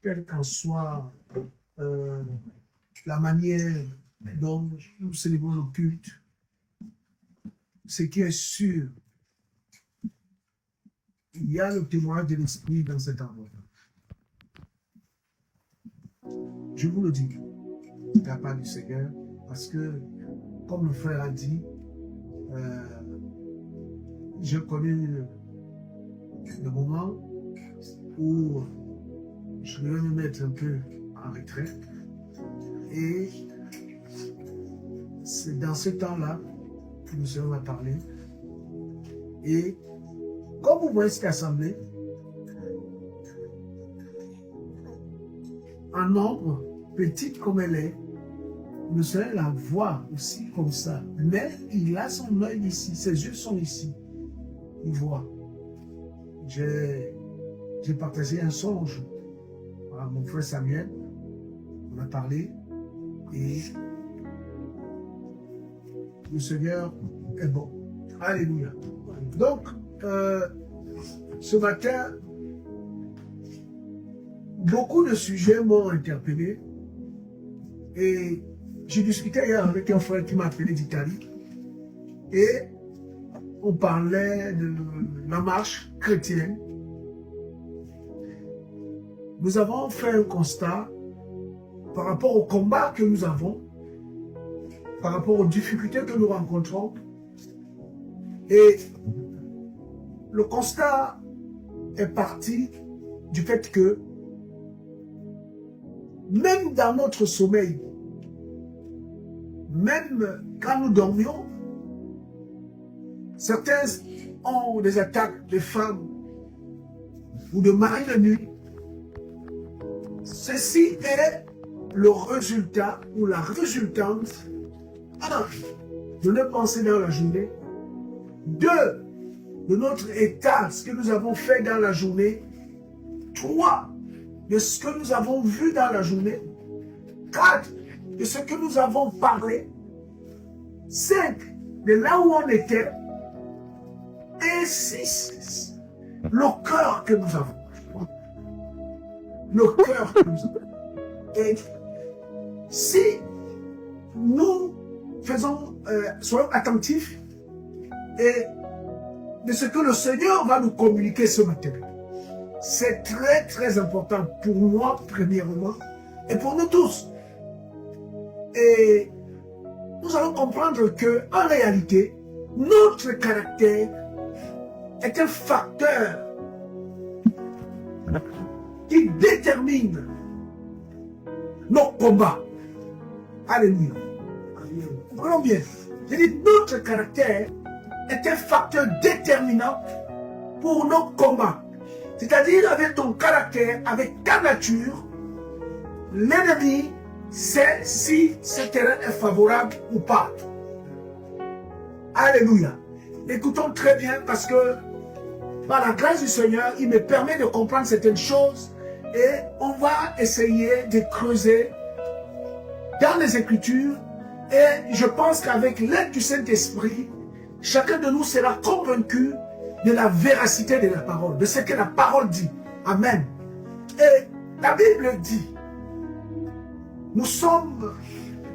quelle qu'en soit la manière dont nous célébrons le culte, ce qui est sûr, il y a le témoignage de l'Esprit dans cet endroit. Je vous le dis, de la part du Seigneur, parce que, comme le frère a dit, je connais le moment où je vais me mettre un peu en retrait. Et c'est dans ce temps-là que nous allons parler. Et comme vous voyez cette assemblée, en nombre, petite comme elle est, nous allons la voir aussi comme ça. Mais il a son œil ici, ses yeux sont ici. Il voit. J'ai partagé un songe à mon frère Samuel. On a parlé et le Seigneur est bon. Alléluia. Donc, ce matin, beaucoup de sujets m'ont interpellé et j'ai discuté hier avec un frère qui m'a appelé d'Italie et on parlait de la marche chrétienne. Nous avons fait un constat par rapport au combat que nous avons, par rapport aux difficultés que nous rencontrons. Et le constat est parti du fait que même dans notre sommeil, même quand nous dormions, certains ont des attaques de femmes ou de maris de nuit. Ceci est le résultat ou la résultante, 1, de nos pensées dans la journée, 2, de notre état, ce que nous avons fait dans la journée, 3, de ce que nous avons vu dans la journée, 4, de ce que nous avons parlé, 5, de là où on était, et 6, le cœur que nous avons. Le cœur que nous avons. Et si nous soyons attentifs et de ce que le Seigneur va nous communiquer ce matin, c'est très très important pour moi premièrement et pour nous tous. Et nous allons comprendre que en réalité, notre caractère est un facteur qui détermine nos combats. Alléluia. Comprenons bien. Je dis, notre caractère est un facteur déterminant pour nos combats. C'est-à-dire, avec ton caractère, avec ta nature, l'ennemi sait si ce terrain est favorable ou pas. Alléluia. Écoutons très bien parce que par la grâce du Seigneur, il me permet de comprendre certaines choses et on va essayer de creuser dans les Écritures et je pense qu'avec l'aide du Saint-Esprit, chacun de nous sera convaincu de la véracité de la parole, de ce que la parole dit. Amen. Et la Bible dit, nous sommes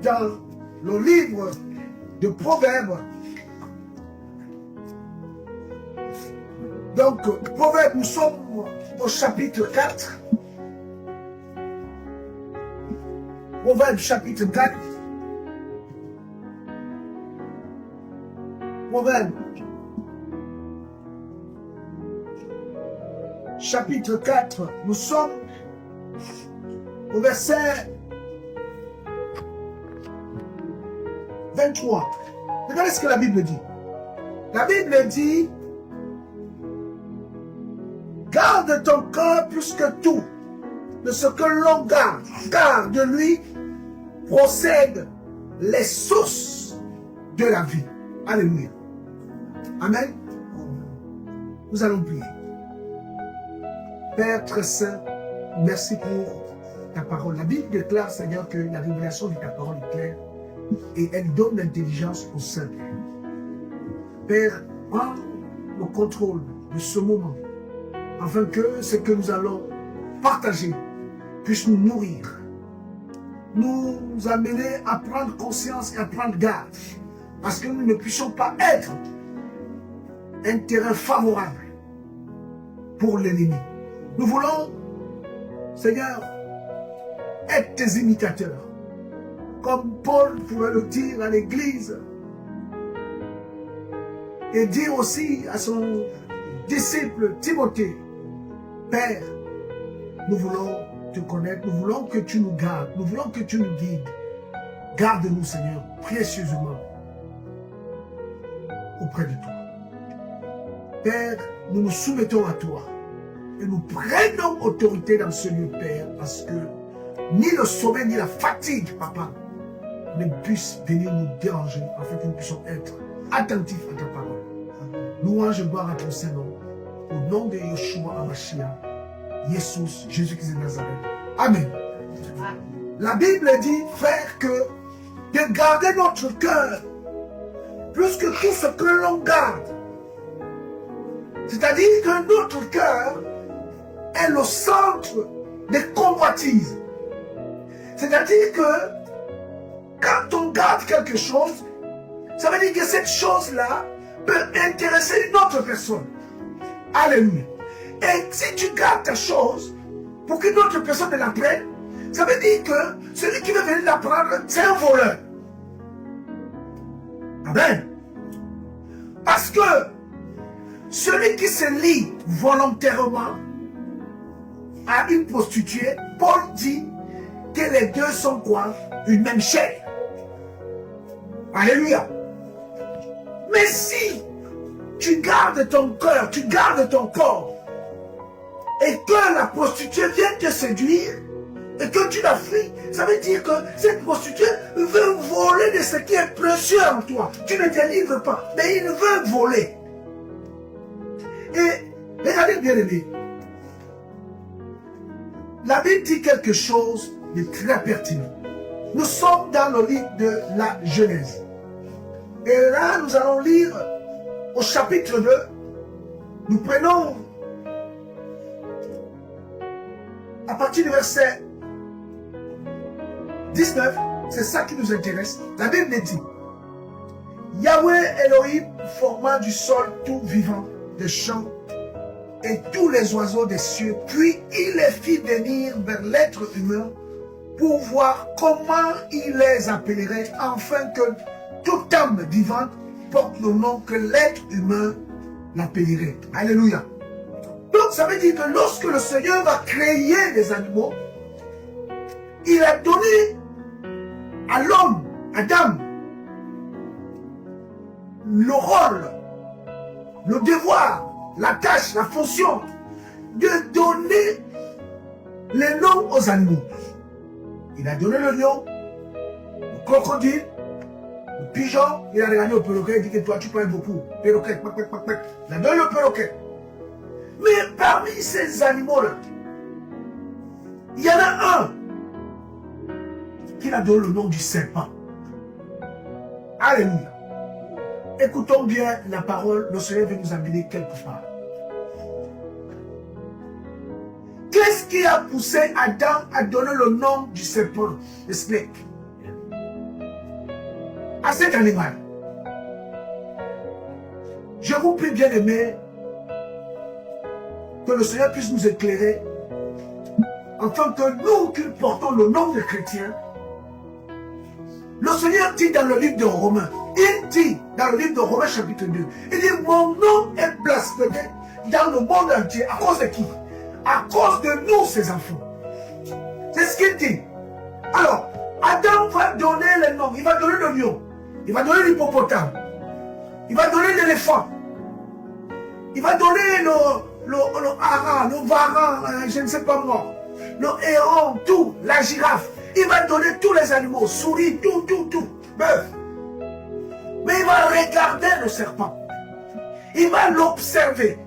dans le livre de Proverbes. Donc, Proverbes, nous sommes au chapitre 4. Proverbes, chapitre 4. Proverbes, chapitre 4. Nous sommes au verset 23. Regardez ce que la Bible dit. La Bible dit, garde ton cœur plus que tout de ce que l'on garde, car de lui procèdent les sources de la vie. Alléluia. Amen. Nous allons prier. Père très saint, merci pour ta parole. La Bible déclare, Seigneur, que la révélation de ta parole est claire et elle donne l'intelligence au simple. Père, prends le contrôle de ce moment afin que ce que nous allons partager puisse nous nourrir, nous amener à prendre conscience et à prendre garde, parce que nous ne puissions pas être un terrain favorable pour l'ennemi. Nous voulons, Seigneur, être tes imitateurs, comme Paul pouvait le dire à l'église, et dire aussi à son disciple Timothée, Père, nous voulons te connaître, nous voulons que tu nous gardes, nous voulons que tu nous guides. Garde-nous, Seigneur, précieusement auprès de toi. Père, nous nous soumettons à toi et nous prenons autorité dans ce lieu, Père, parce que ni le sommeil ni la fatigue, Papa, ne puissent venir nous déranger afin que nous puissions être attentifs à ta parole. Louange et gloire à ton Saint-Nom, au nom de Yeshua HaMashiach, Jésus-Christ de Nazareth. Amen. La Bible dit, frère, que de garder notre cœur plus que tout ce que l'on garde. C'est-à-dire que notre cœur est le centre des convoitises. C'est-à-dire que quand on garde quelque chose, ça veut dire que cette chose-là peut intéresser une autre personne. Alléluia. Et si tu gardes ta chose pour qu'une autre personne ne la prenne, ça veut dire que celui qui veut venir la prendre, c'est un voleur. Amen. Parce que celui qui se lie volontairement à une prostituée, Paul dit que les deux sont quoi? Une même chair. Alléluia. Mais si tu gardes ton cœur, tu gardes ton corps, et que la prostituée vient te séduire, et que tu la fuis, ça veut dire que cette prostituée veut voler de ce qui est précieux en toi. Tu ne te livres pas, mais il veut voler. Et regardez bien aimé, la Bible dit quelque chose de très pertinent. Nous sommes dans le livre de la Genèse. Et là, nous allons lire au chapitre 2. Nous prenons à partir du verset 19, c'est ça qui nous intéresse. La Bible dit, Yahweh Elohim forma du sol tout vivant des champs et tous les oiseaux des cieux, puis il les fit venir vers l'être humain pour voir comment il les appellerait, afin que toute âme vivante porte le nom que l'être humain l'appellerait. Alléluia. Donc ça veut dire que lorsque le Seigneur va créer des animaux, il a donné à l'homme, Adam, le rôle, le devoir, la tâche, la fonction de donner les noms aux animaux. Il a donné le lion, le crocodile, le pigeon. Il a regardé au perroquet et dit que toi tu prends beaucoup. Perroquet, pac, pac, pac, pac. Il a donné le perroquet. Mais parmi ces animaux-là, il y en a un qui a donné le nom du serpent. Alléluia. Écoutons bien la parole, le Seigneur veut nous amener quelque part. Qu'est-ce qui a poussé Adam à donner le nom du serpent, le snake, à cet animal? Je vous prie, bien aimé, que le Seigneur puisse nous éclairer, afin que nous qui portons le nom de chrétiens, le Seigneur dit dans le livre de Romains, il dit dans le livre de Romains chapitre 2, il dit mon nom est blasphémé dans le monde entier. À cause de qui? À cause de nous, ses enfants. C'est ce qu'il dit. Alors, Adam va donner les noms. Il va donner le lion. Il va donner l'hippopotame. Il va donner l'éléphant. Il va donner le hara, le varan, je ne sais pas moi. Le héron, tout, la girafe. Il va donner tous les animaux, souris, tout, bœuf. Mais il va regarder le serpent. Il va l'observer.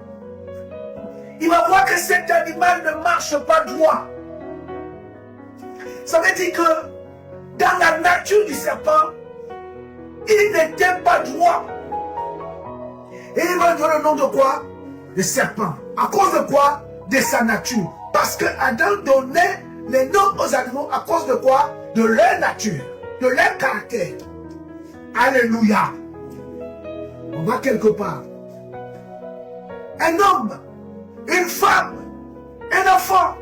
Il va voir que cet animal ne marche pas droit. Ça veut dire que dans la nature du serpent, il n'était pas droit. Et il va donner le nom de quoi? De serpent. À cause de quoi? De sa nature. Parce que Adam donnait les noms aux animaux à cause de quoi? De leur nature, de leur caractère. Alléluia. On va quelque part. Un homme, une femme, un enfant.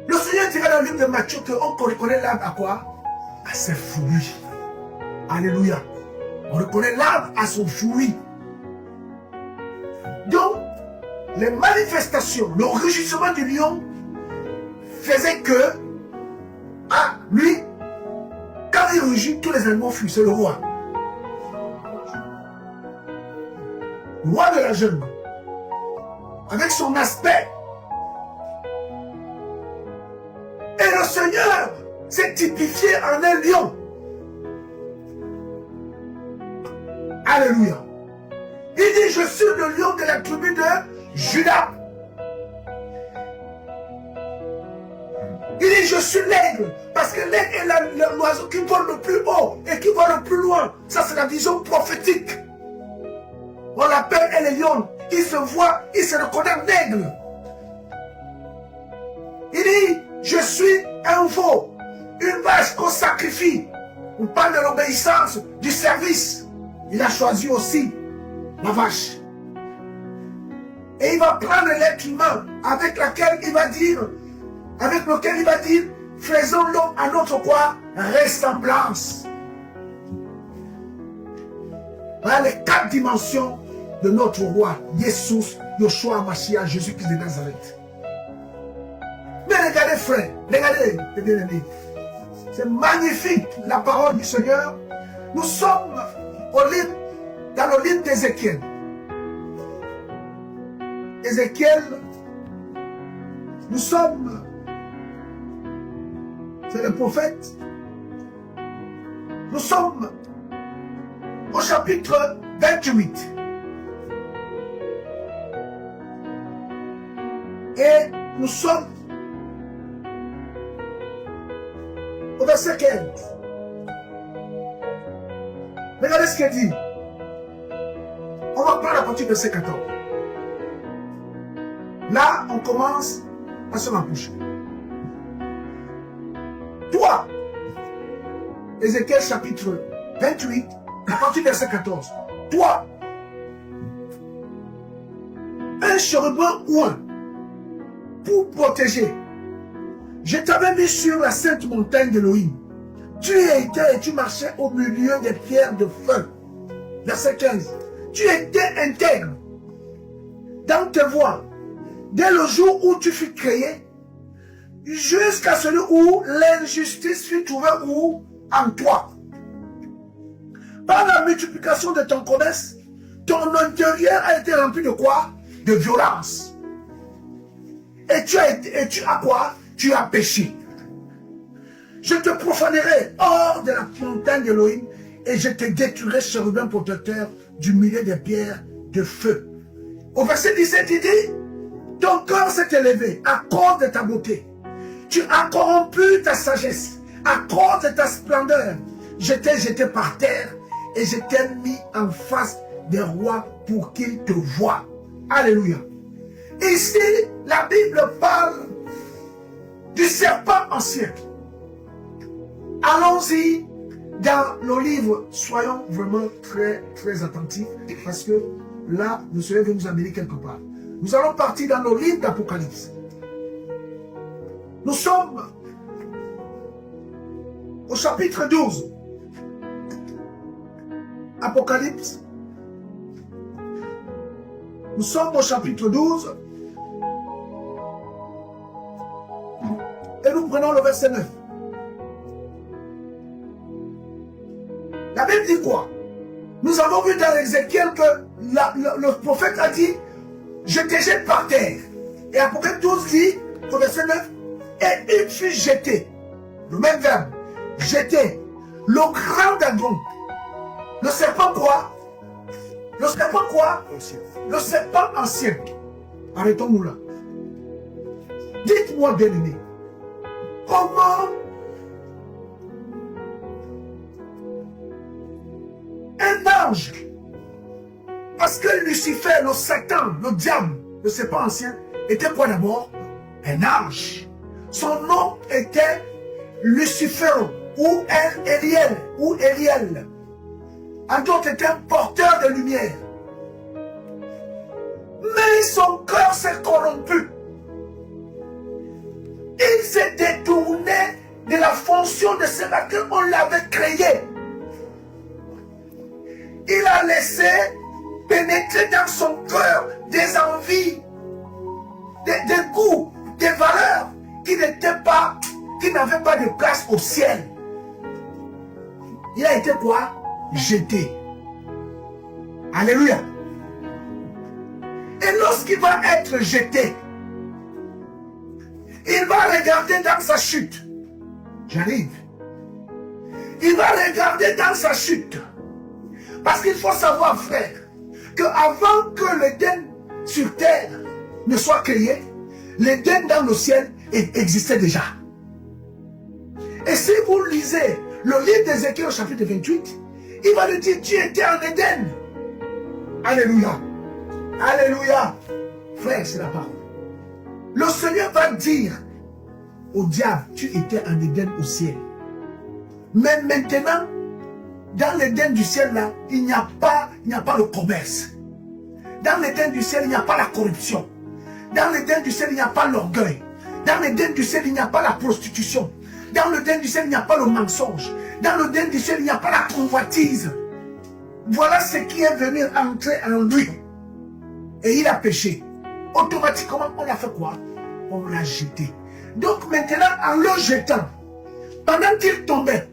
Le Seigneur dirait dans le livre de Matthieu qu'on reconnaît l'arbre à quoi? À ses fruits. Alléluia. On reconnaît l'arbre à son fruit. Donc, les manifestations, le rugissement du lion faisait que, lui, quand il rugit, tous les animaux fuient. C'est le roi. Le roi de la jungle. Avec son aspect. Et le Seigneur s'est typifié en un lion. Alléluia. Il dit, je suis le lion de la tribu de Judas. Il dit, je suis l'aigle. Parce que l'aigle est l'oiseau qui vole le plus haut et qui vole le plus loin. Ça, c'est la vision prophétique. On l'appelle le lion. Il se voit, il se reconnaît en aigle. Il dit, je suis un veau, une vache qu'on sacrifie. On parle de l'obéissance, du service. Il a choisi aussi la vache. Et il va prendre l'être humain avec lequel il va dire, faisons l'homme à notre quoi? Ressemblance. Voilà les 4 dimensions de notre roi, Jésus, Yoshua Mashiach, Jésus-Christ de Nazareth. Mais regardez frère, regardez, les bien-aimés. C'est magnifique la parole du Seigneur. Nous sommes dans le livre d'Ézéchiel. Ézéchiel, nous sommes, c'est le prophète, nous sommes au chapitre 28. Et nous sommes au verset 15. Regardez ce qu'il dit. On va prendre à partir du verset 14. Là, on commence à se rapprocher. Toi, Ézéchiel chapitre 28, à partir du verset 14. Toi, un chérubin ouin pour protéger. Je t'avais mis sur la sainte montagne d'Élohim. Tu étais et tu marchais au milieu des pierres de feu. Verset 15. Tu étais intègre dans tes voies dès le jour où tu fus créé, jusqu'à celui où l'injustice fut trouvée où en toi. Par la multiplication de ton commerce, ton intérieur a été rempli de quoi? De violence. Et tu as quoi? Tu as péché. Je te profanerai hors de la montagne d'Élohim et je te détruirai, chérubin protecteur, du milieu des pierres de feu. Au verset 17, il dit, ton corps s'est élevé à cause de ta beauté. Tu as corrompu ta sagesse à cause de ta splendeur. Je t'ai jeté par terre et je t'ai mis en face des rois pour qu'ils te voient. Alléluia. Ici, la Bible parle du serpent ancien. Allons-y dans nos livres. Soyons vraiment très, très attentifs parce que là, le Seigneur veut nous amener quelque part. Nous allons partir dans nos livres d'Apocalypse. Nous sommes au chapitre 12. Apocalypse. Nous sommes au chapitre 12. Et nous prenons le verset 9. La Bible dit quoi? Nous avons vu dans Ézéchiel que le prophète a dit, je te jette par terre. Et Apocalypse 12 dit, au verset 9, et il fut jeté. Le même verbe, jeté. Le grand dragon. Le serpent quoi? Le serpent quoi? Le serpent ancien. Arrêtons-nous là. Dites-moi, bien-aimé, comment un ange, parce que Lucifer, le Satan, le diable, le serpent ancien, était quoi d'abord? Un ange. Son nom était Lucifer ou Eliel. En d'autres, était un porteur de lumière. Mais son cœur s'est corrompu. Il s'est détourné de la fonction de ce laquelle on l'avait créé. Il a laissé pénétrer dans son cœur des envies, des goûts, des valeurs qui n'avaient pas de place au ciel. Il a été quoi? Jeté. Alléluia. Et lorsqu'il va être jeté, il va regarder dans sa chute. J'arrive. Il va regarder dans sa chute. Parce qu'il faut savoir, frère, qu'avant que l'Éden sur terre ne soit créé, l'Éden dans le ciel existait déjà. Et si vous lisez le livre d'Ézéchiel au chapitre 28, il va lui dire, tu étais en Éden. Alléluia. Alléluia. Frère, c'est la parole. Le Seigneur va dire au diable, tu étais en Éden au ciel. Mais maintenant, dans l'Éden du ciel, là, il n'y a pas le commerce. Dans l'Éden du ciel, il n'y a pas la corruption. Dans l'Éden du ciel, il n'y a pas l'orgueil. Dans l'Éden du ciel, il n'y a pas la prostitution. Dans l'Éden du ciel, il n'y a pas le mensonge. Dans l'Éden du ciel, il n'y a pas la convoitise. Voilà ce qui est venu entrer en lui. Et il a péché. Automatiquement, on a fait quoi? On l'a jeté. Donc maintenant, en le jetant, pendant qu'il tombait,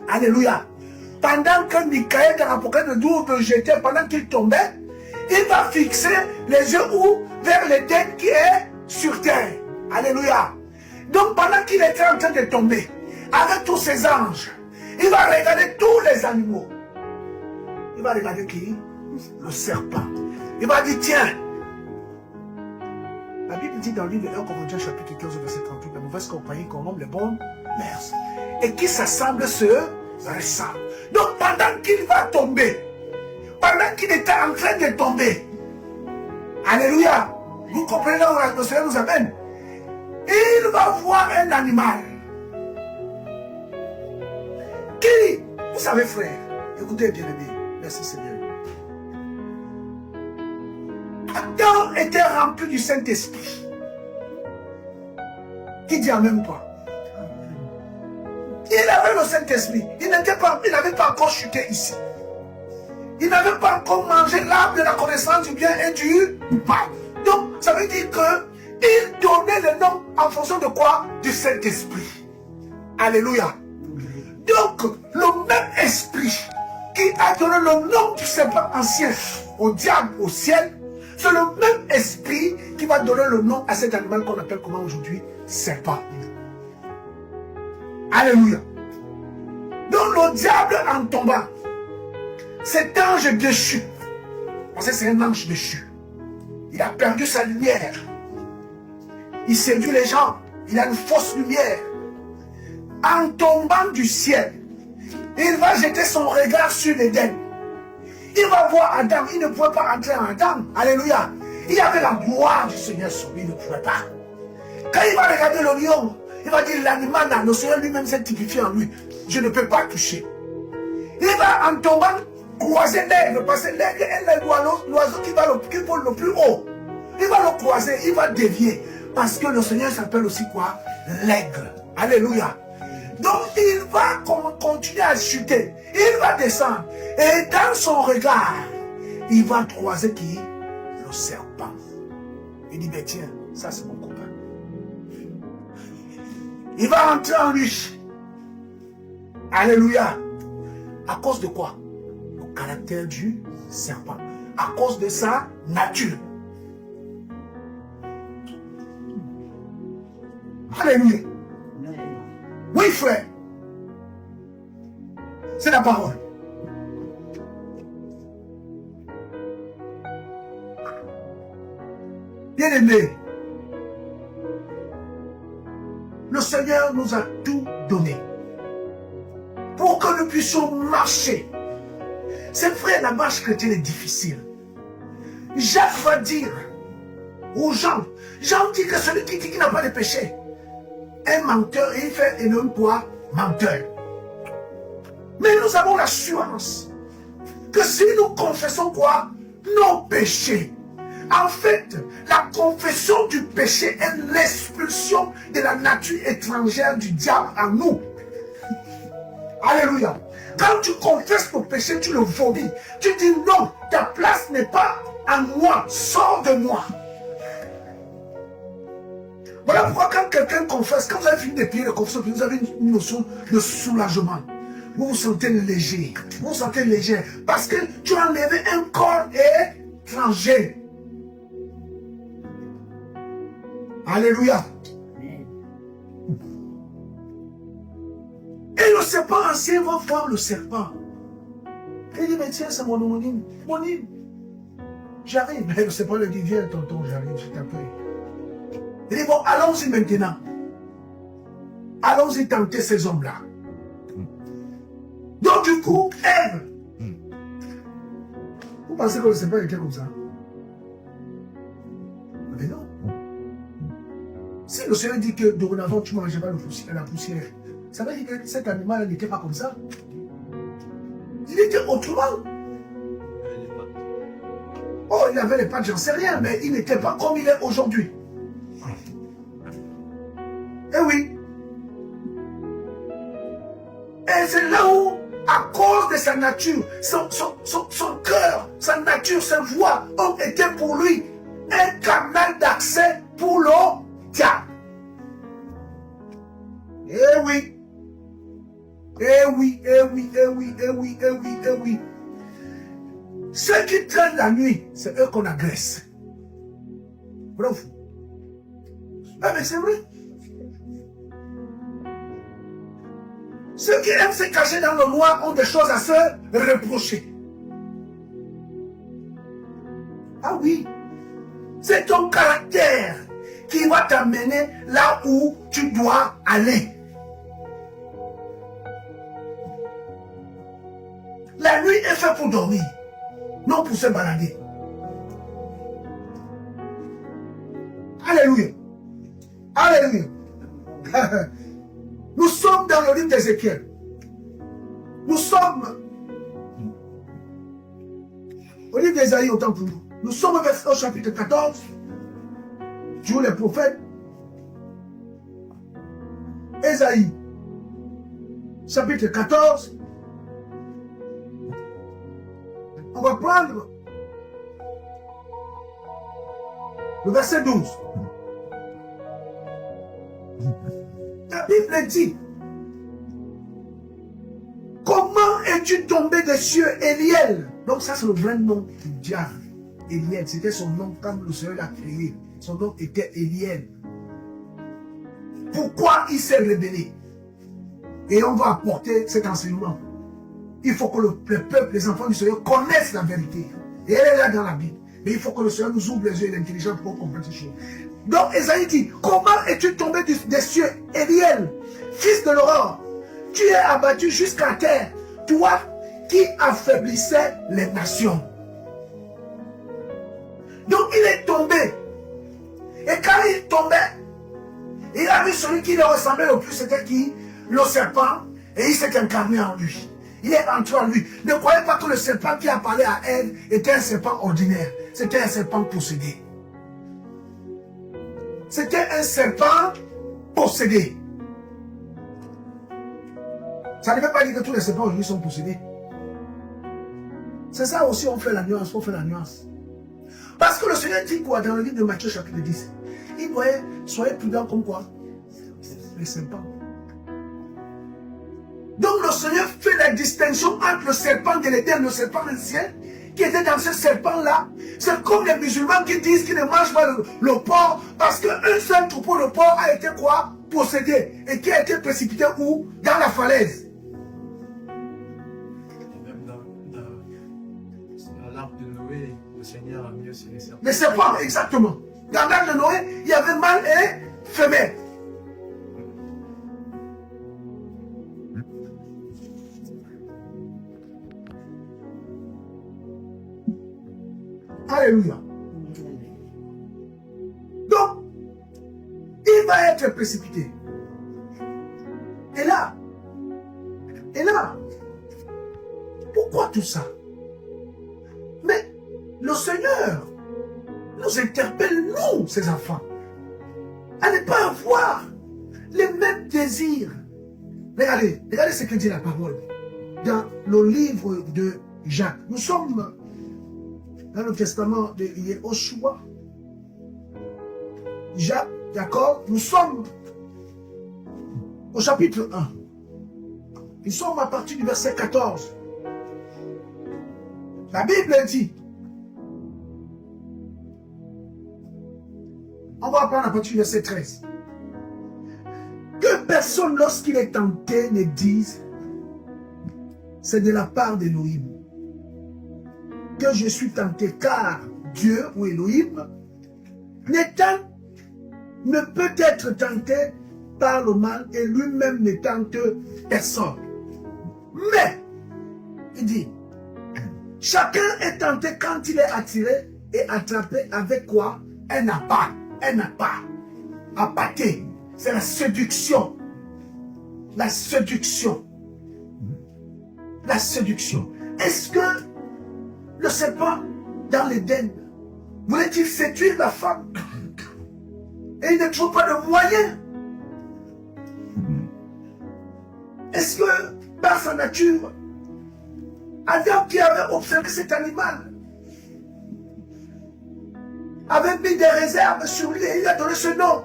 alléluia, pendant que Michael dans l'Apocalypse de 12 le jetait, pendant qu'il tombait, il va fixer les yeux où? Vers l'Éden qui est sur terre. Alléluia. Donc pendant qu'il était en train de tomber, avec tous ses anges, il va regarder tous les animaux. Il va regarder qui? Le serpent. Il va dire, tiens, la Bible dit dans le livre de 1 Corinthiens chapitre 15 verset 38, la mauvaise compagnie corrompt les bonnes mœurs. Et qui s'assemble se ressemble. Donc pendant qu'il va tomber, pendant qu'il était en train de tomber, alléluia, vous comprenez là où le Seigneur nous amène? Il va voir un animal. Qui, vous savez frère, écoutez bien aimé, merci Seigneur. Adam était rempli du Saint-Esprit. Qui dit en même temps? Il avait le Saint-Esprit. Il n'avait pas encore chuté ici. Il n'avait pas encore mangé l'arbre de la connaissance du bien et du mal. Donc, ça veut dire qu'il donnait le nom en fonction de quoi? Du Saint-Esprit. Alléluia. Donc, le même esprit qui a donné le nom du serpent ancien au diable au ciel, c'est le même esprit qui va donner le nom à cet animal qu'on appelle comment aujourd'hui? Serpent. Alléluia. Donc le diable en tombant, cet ange déchu, parce que c'est un ange déchu, il a perdu sa lumière. Il séduit les gens, il a une fausse lumière. En tombant du ciel, il va jeter son regard sur l'Éden. Il va voir Adam, il ne pouvait pas entrer en Adam. Alléluia. Il y avait la gloire du Seigneur sur lui, il ne pouvait pas. Quand il va regarder le lion, il va dire l'animal là, le Seigneur lui-même s'est typifié en lui. Je ne peux pas toucher. Il va en tombant croiser l'aigle, parce que l'aigle est l'oiseau qui vole le plus haut. Il va le croiser, il va dévier. Parce que le Seigneur s'appelle aussi quoi? L'aigle. Alléluia. Donc il va continuer à chuter. Il va descendre. Et dans son regard, il va croiser qui? Le serpent. Il dit, mais tiens, ça c'est mon copain. Il va entrer en lui. Alléluia. À cause de quoi? Le caractère du serpent. À cause de sa nature. Alléluia. Oui, frère. C'est la parole. Bien-aimés, le Seigneur nous a tout donné pour que nous puissions marcher. C'est vrai, la marche chrétienne est difficile. Jacques va dire aux gens, Jean dit que celui qui dit qu'il n'a pas de péché est menteur et il fait énorme quoi? Menteur. Mais nous avons l'assurance que si nous confessons quoi? Nos péchés. En fait, la confession du péché est l'expulsion de la nature étrangère du diable en nous. Alléluia. Quand tu confesses ton péché, tu le vomis. Tu dis non, ta place n'est pas en moi, sors de moi. Voilà pourquoi quand quelqu'un confesse, quand vous avez fini de prier de confession, vous avez une notion de soulagement. Vous vous sentez léger. Vous vous sentez léger. Parce que tu as enlevé un corps étranger. Alléluia. Et le serpent ancien va voir le serpent. Il dit, mais tiens, c'est mon homonyme. Mon hymne. J'arrive. Mais le serpent lui dit, viens, tonton, j'arrive, je t'appelle. Il dit, bon, allons-y maintenant. Allons-y tenter ces hommes-là. Donc, du coup, Ève. Vous pensez que le serpent était comme ça? Mais non. Si le Seigneur dit que dorénavant, tu ne manges pas la poussière, ça veut dire que cet animal n'était pas comme ça. Il était autrement. Oh, il avait les pattes, j'en sais rien, mais il n'était pas comme il est aujourd'hui. Eh oui. Et c'est là où, à cause de sa nature, son cœur, sa nature, sa voix ont été pour lui un canal d'accès pour le diable. Eh oui. Eh oui, eh oui, eh oui, eh oui, eh oui, eh oui. Ceux qui traînent la nuit, c'est eux qu'on agresse. Bravo. Ah mais c'est vrai. Ceux qui aiment se cacher dans le noir ont des choses à se reprocher. Ah oui. C'est ton caractère qui va t'amener là où tu dois aller. La nuit est faite pour dormir, non pour se balader. Alléluia. Alléluia. Nous sommes dans le livre d'Ézéchiel. Nous sommes au livre d'Ésaïe, autant pour nous. Nous sommes au chapitre 14, du les prophètes. Ésaïe, chapitre 14. On va prendre le verset 12. La Bible dit, comment es-tu tombé des cieux, Eliel? Donc ça c'est le vrai nom du diable. Eliel, c'était son nom quand le Seigneur l'a créé. Son nom était Eliel. Pourquoi il s'est rebellé? Et on va apporter cet enseignement. Il faut que le peuple, les enfants du Seigneur connaissent la vérité. Et elle est là dans la Bible. Mais il faut que le Seigneur nous ouvre les yeux et l'intelligence pour comprendre ces choses. Donc Esaïe dit, comment es-tu tombé des cieux, Eliel, fils de l'aurore? Tu es abattu jusqu'à terre, toi qui affaiblissais les nations. Donc il est tombé. Et quand il tombait, il a vu celui qui lui ressemblait le plus, c'était qui? Le serpent. Et il s'est incarné en lui. Il est entré en lui. Ne croyez pas que le serpent qui a parlé à Ève était un serpent ordinaire. C'était un serpent possédé. C'était un serpent possédé. Ça ne veut pas dire que tous les serpents aujourd'hui sont possédés. C'est ça aussi, on fait la nuance, on fait la nuance. Parce que le Seigneur dit quoi dans le livre de Matthieu chapitre 10? Il voyait, soyez prudents comme quoi? Les serpents. Donc le Seigneur fait la distinction entre le serpent de l'Éden, le serpent ancien, qui était dans ce serpent-là. C'est comme les musulmans qui disent qu'ils ne mangent pas le porc, parce qu'un seul troupeau de porc a été quoi? Possédé. Et qui a été précipité où? Dans la falaise. Même dans l'arbre de Noé, le Seigneur a mis aussi les serpents. Les serpents, exactement. Dans l'arbre de Noé, il y avait mâle et femelle. Alléluia. Donc, il va être précipité. Et là, pourquoi tout ça? Mais le Seigneur nous interpelle, nous, ses enfants, à ne pas avoir les mêmes désirs. Regardez ce que dit la parole dans le livre de Jacques. Nous sommes dans le testament de Yehoshua. Jacques, d'accord? Nous sommes au chapitre 1. Nous sommes à partir du verset 14. La Bible dit, on va apprendre à partir du verset 13. Que personne, lorsqu'il est tenté, ne dise, c'est de la part d'Élohim que je suis tenté, car Dieu ou Élohim ne peut être tenté par le mal et lui-même ne tente personne. Mais, il dit, chacun est tenté quand il est attiré et attrapé avec quoi? Un appât. Appâté. C'est la séduction. La séduction. La séduction. Est-ce que le serpent dans l'Éden voulait-il séduire la femme? Et il ne trouve pas de moyen. Est-ce que par sa nature, Adam qui avait observé cet animal avait mis des réserves sur lui et il a donné ce nom?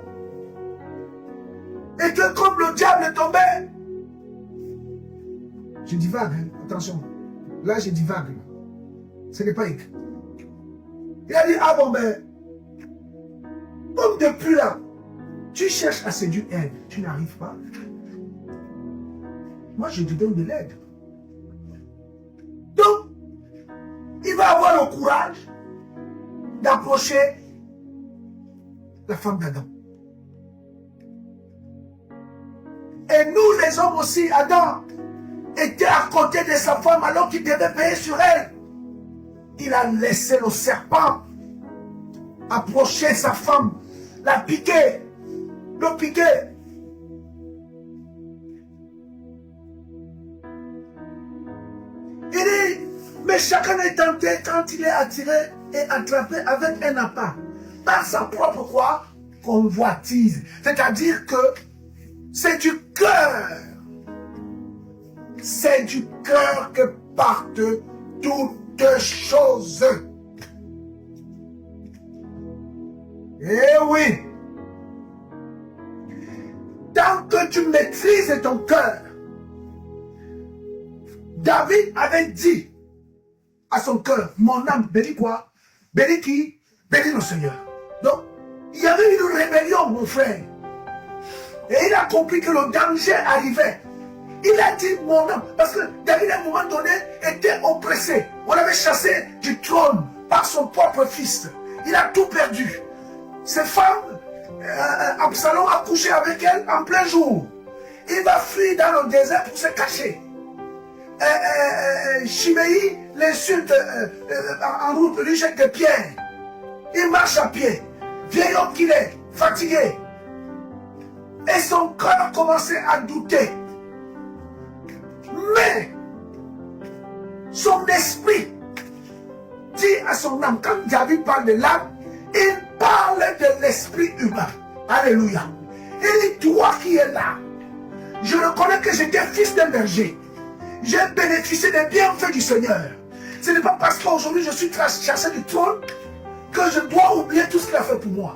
Et que comme le diable tombait, je divague, hein, attention, là je divague, ce n'est pas écrit. Il a dit, ah bon ben, comme depuis là, tu cherches à séduire elle, tu n'arrives pas. Moi je te donne de l'aide. Donc, il va avoir le courage d'approcher la femme d'Adam. Et nous les hommes aussi, Adam était à côté de sa femme alors qu'il devait payer sur elle. Il a laissé le serpent approcher sa femme, la piquer, le piquer. Il dit, mais chacun est tenté quand il est attiré et attrapé avec un appât, par sa propre quoi? Convoitise. C'est-à-dire que c'est du cœur. C'est du cœur que partent toutes choses. Eh oui. Tant que tu maîtrises ton cœur, David avait dit à son cœur, mon âme, bénis quoi? Bénis qui? Bénis le Seigneur. Donc, il y avait une rébellion, mon frère. Et il a compris que le danger arrivait. Il a dit mon âme, parce que David à un moment donné était oppressé. On l'avait chassé du trône par son propre fils. Il a tout perdu. Ses femmes, Absalom a couché avec elle en plein jour. Il va fuir dans le désert pour se cacher. Shimei l'insulte en route, lui jette des pierres. Il marche à pied. Vieil homme qu'il est, fatigué. Et son cœur commençait à douter. Mais son esprit dit à son âme, quand David parle de l'âme, il parle de l'esprit humain. Alléluia. Il dit, toi qui es là, je reconnais que j'étais fils d'un berger. J'ai bénéficié des bienfaits du Seigneur. Ce n'est pas parce qu'aujourd'hui je suis chassé du trône que je dois oublier tout ce qu'il a fait pour moi.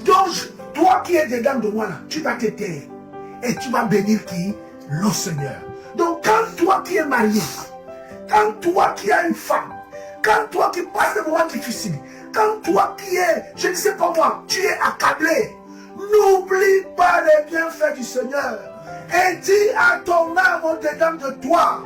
Donc, toi qui es dedans de moi là, tu vas te taire. Et tu vas bénir qui? Le Seigneur. Donc, quand toi qui es marié, quand toi qui as une femme, quand toi qui passes des moments difficiles, quand toi qui es, je ne sais pas moi, tu es accablé, n'oublie pas les bienfaits du Seigneur. Et dis à ton âme au-dedans de toi,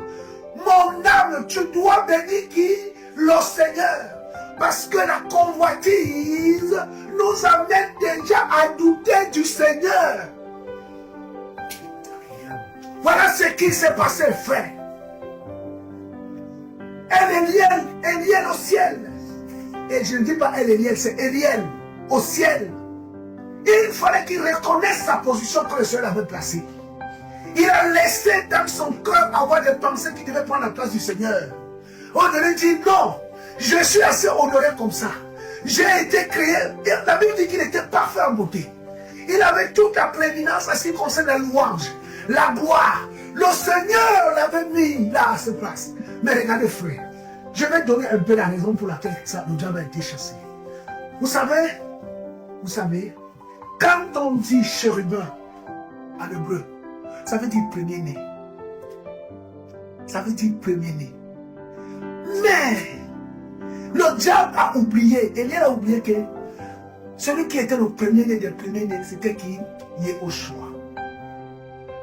mon âme, tu dois bénir qui? Le Seigneur. Parce que la convoitise nous amène déjà à douter du Seigneur. Voilà ce qui s'est passé, frère. Elle est liée au ciel. Et je ne dis pas Eliel, c'est Eliel, au ciel. Il fallait qu'il reconnaisse sa position que le Seigneur avait placée. Il a laissé dans son cœur avoir des pensées qui devaient prendre la place du Seigneur. On lui dit non, je suis assez honoré comme ça. J'ai été créé. La Bible dit qu'il était parfait en beauté. Il avait toute la prééminence à ce qui concerne la louange, la gloire. Le Seigneur l'avait mis là à cette place. Mais regardez frère, je vais donner un peu la raison pour laquelle le diable a été chassé. Vous savez, quand on dit chérubin en hébreu, ça veut dire premier-né. Ça veut dire premier-né. Mais le diable a oublié, Eliel a oublié que celui qui était le premier-né des premiers-nés, c'était qui? Yehoshua.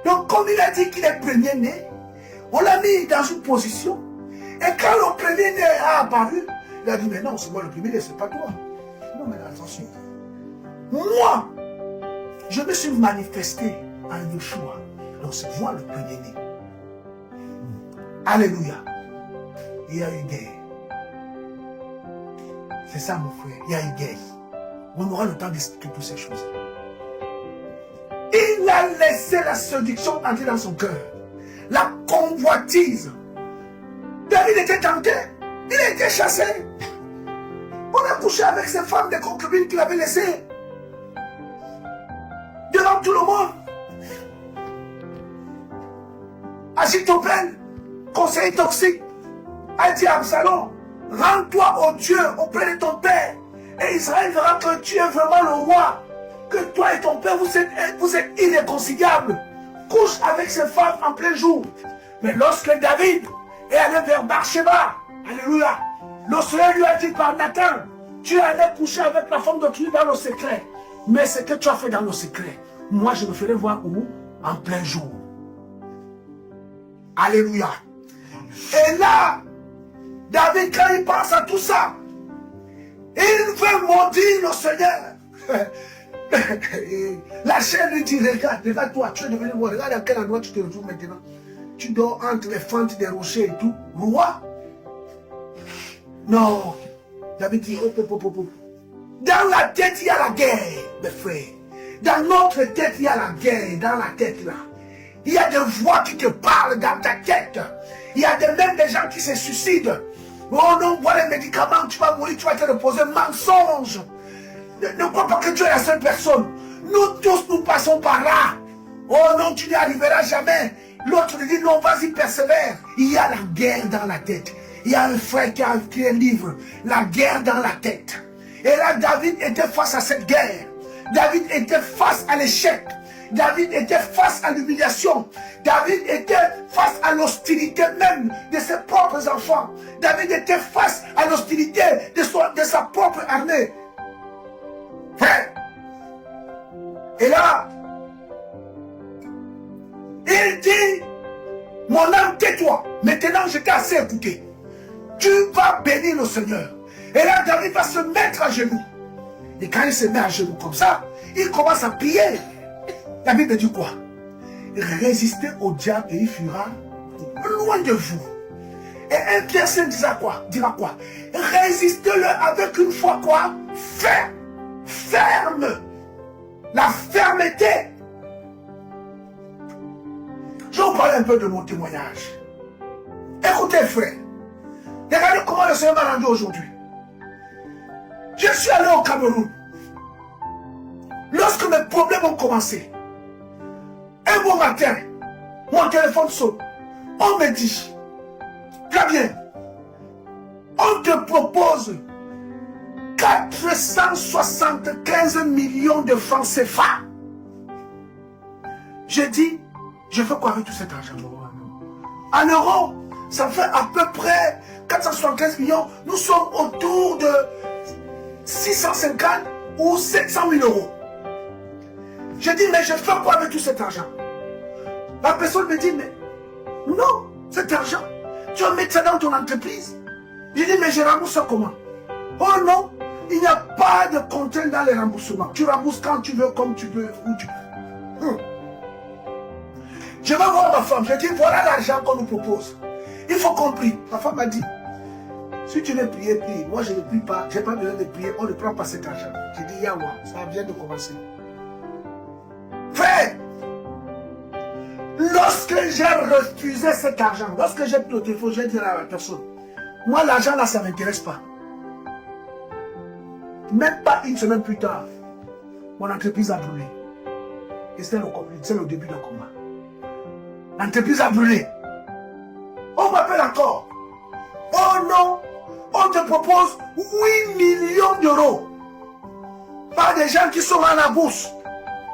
Donc comme il a dit qu'il est premier-né, on l'a mis dans une position. Et quand le premier-né a apparu, il a dit, mais non, c'est moi le premier-né, c'est pas toi. Non, mais attention. Moi, je me suis manifesté en Yeshua. Donc c'est moi le premier-né. Alléluia. Il y a eu guerre. C'est ça mon frère, il y a eu guerre. On aura le temps d'expliquer toutes ces choses. Il a laissé la séduction entrer dans son cœur. La convoitise. David était tenté. Il a été chassé. On a couché avec ces femmes des concubines qu'il avait laissées. Devant tout le monde. Achitophel, conseiller toxique, a dit à Absalom, rends-toi au Dieu auprès de ton père. Et Israël verra que tu es vraiment le roi. Que toi et ton père, vous êtes irréconciliables. Couche avec ces femmes en plein jour. Mais lorsque David est allé vers Bathsheba, alléluia, le Seigneur lui a dit par Nathan, tu es allé coucher avec la femme d'autrui dans le secret. Mais ce que tu as fait dans le secret, moi je me ferai voir où? En plein jour. Alléluia. Et là, David, quand il pense à tout ça, il veut maudire le Seigneur. La chaîne lui dit, regarde toi, tu es devenu roi, regarde à quel endroit tu te retrouves maintenant. Tu dors entre les fentes des rochers et tout. Roi? Non. David dit, dans la tête, il y a la guerre, mes frères. Dans notre tête, il y a la guerre, dans la tête là. Il y a des voix qui te parlent dans ta tête. Il y a même des gens qui se suicident. Oh non, voilà les médicaments, tu vas mourir, tu vas te reposer. Mensonge. Ne crois pas que tu es la seule personne. Nous tous, nous passons par là. Oh non, tu n'y arriveras jamais. L'autre dit, non, vas-y, persévère. Il y a la guerre dans la tête. Il y a un frère qui a écrit un livre, La guerre dans la tête. Et là, David était face à cette guerre. David était face à l'échec. David était face à l'humiliation. David était face à l'hostilité même de ses propres enfants. David était face à l'hostilité de sa propre armée. Frère. Et là, il dit, mon âme, tais-toi. Maintenant, je t'ai assez écouté. Tu vas bénir le Seigneur. Et là, David va se mettre à genoux. Et quand il se met à genoux comme ça, il commence à prier. La Bible dit quoi? Résistez au diable et il fuira loin de vous. Et un verset dira quoi? Résistez-le avec une foi quoi? Ferme. La fermeté. Je vais vous parler un peu de mon témoignage. Écoutez frère. Regardez comment le Seigneur m'a rendu aujourd'hui. Je suis allé au Cameroun. Lorsque mes problèmes ont commencé, un bon matin, mon téléphone sonne. On me dit, Flavien, on te propose 475 millions de francs CFA. J'ai dit, je fais quoi avec tout cet argent? En euros, ça fait à peu près 475 millions. Nous sommes autour de 650 ou 700 000 euros. J'ai dit, mais je fais quoi avec tout cet argent? La personne me dit, mais non, cet argent, tu vas mettre ça dans ton entreprise. J'ai dit, mais je rembourse ça comment? Oh non, il n'y a pas de contrainte dans les remboursements. Tu rembourses quand tu veux, comme tu veux, où tu veux. Je vais voir ma femme, je dis, voilà l'argent qu'on nous propose. Il faut qu'on prie. Ma femme m'a dit, Si tu veux prier, prie. Moi, je ne prie pas. Je n'ai pas besoin de prier. On ne prend pas cet argent. Je dis, Yahweh, ça vient de commencer. Frère, lorsque j'ai refusé cet argent, lorsque j'ai pris le téléphone, j'ai dit à la personne, moi, l'argent là, ça ne m'intéresse pas. Même pas une semaine plus tard, mon entreprise a brûlé. Et c'est le début du combat. L'entreprise a brûlé. On m'appelle encore. Oh non, on te propose 8 millions d'euros par des gens qui sont à la bourse.